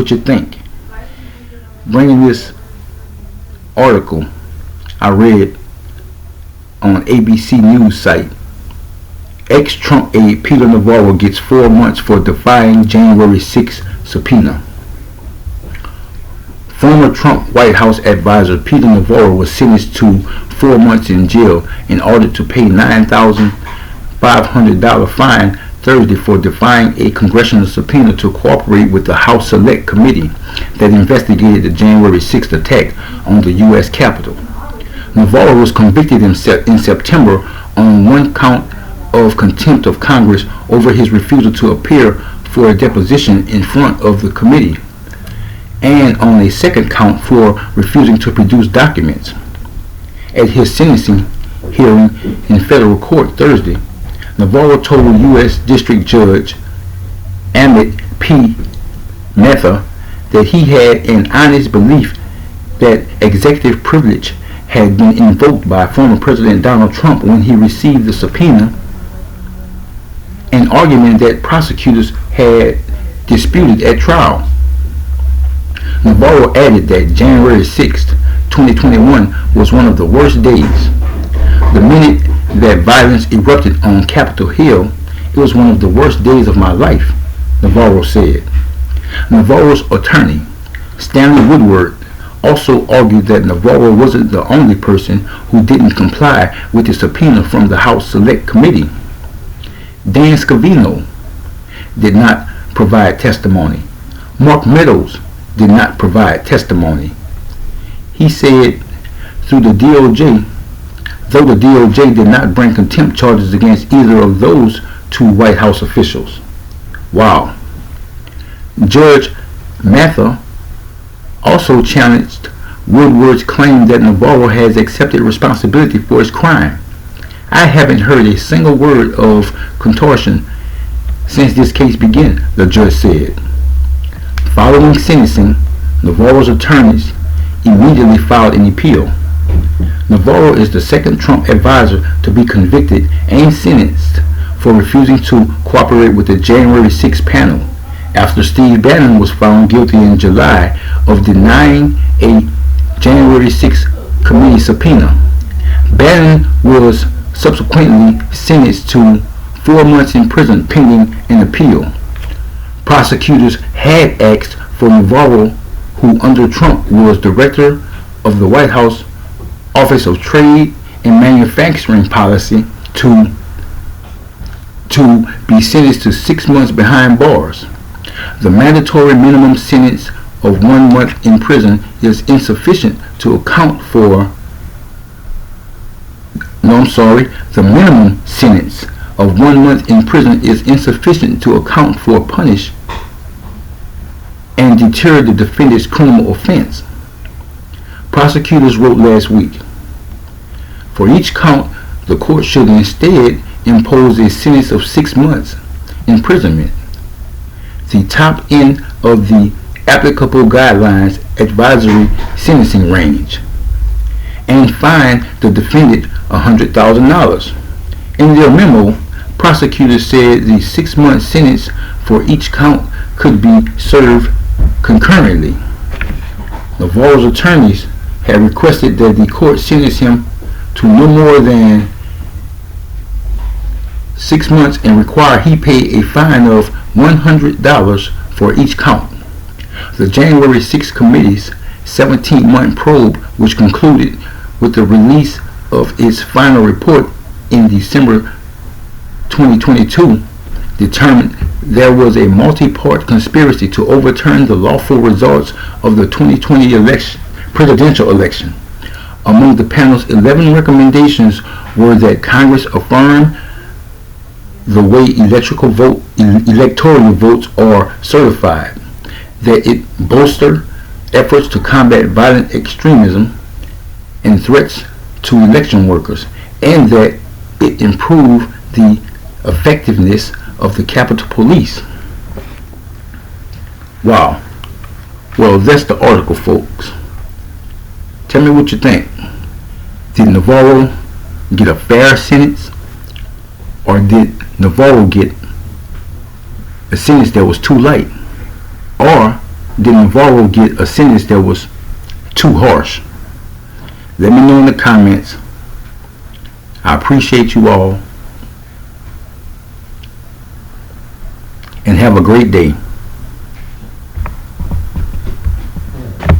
what you think. Bringing this article I read on ABC News site. Ex-Trump aide Peter Navarro gets 4 months for defying January 6 subpoena. Former Trump White House advisor Peter Navarro was sentenced to 4 months in jail and ordered to pay $9,500 fine Thursday for defying a congressional subpoena to cooperate with the House Select Committee that investigated the January 6th attack on the U.S. Capitol. Navarro was convicted in September on one count of contempt of Congress over his refusal to appear for a deposition in front of the committee, and on a second count for refusing to produce documents. At his sentencing hearing in federal court Thursday, Navarro told U.S. District Judge Amit P. Mehta that he had an honest belief that executive privilege had been invoked by former President Donald Trump when he received the subpoena, an argument that prosecutors had disputed at trial. Navarro added that January 6, 2021 was one of the worst days. The minute that violence erupted on Capitol Hill, it was one of the worst days of my life, Navarro said. Navarro's attorney, Stanley Woodward, also argued that Navarro wasn't the only person who didn't comply with the subpoena from the House Select Committee. Dan Scavino did not provide testimony. Mark Meadows did not provide testimony. He said though the DOJ did not bring contempt charges against either of those two White House officials. Wow. Judge Mehta also challenged Woodward's claim that Navarro has accepted responsibility for his crime. I haven't heard a single word of contortion since this case began, the judge said. Following sentencing, Navarro's attorneys immediately filed an appeal. Navarro is the second Trump advisor to be convicted and sentenced for refusing to cooperate with the January 6 panel, after Steve Bannon was found guilty in July of denying a January 6 committee subpoena. Bannon was subsequently sentenced to 4 months in prison pending an appeal. Prosecutors had asked for Navarro, who under Trump was director of the White House Office of Trade and Manufacturing Policy, to be sentenced to 6 months behind bars. The mandatory minimum sentence of 1 month in prison is insufficient to account for the minimum sentence of 1 month in prison is insufficient to account for, punish, and deter the defendant's criminal offense. Prosecutors wrote last week. For each count, the court should instead impose a sentence of 6 months imprisonment, the top end of the applicable guidelines advisory sentencing range, and fine the defendant $100,000. In their memo, prosecutors said the 6 month sentence for each count could be served concurrently. Navarro's attorneys had requested that the court sentence him to no more than 6 months and require he pay a fine of $100 for each count. The January 6 committee's 17-month probe, which concluded with the release of its final report in December 2022, determined there was a multi-part conspiracy to overturn the lawful results of the 2020 presidential election. Among the panel's 11 recommendations were that Congress affirm the way electoral votes are certified, that it bolster efforts to combat violent extremism and threats to election workers, and that it improve the effectiveness of the Capitol Police. Wow. Well, that's the article, folks. Tell me what you think. Did Navarro get a fair sentence, or did Navarro get a sentence that was too light? Or did Navarro get a sentence that was too harsh? Let me know in the comments. I appreciate you all. And have a great day.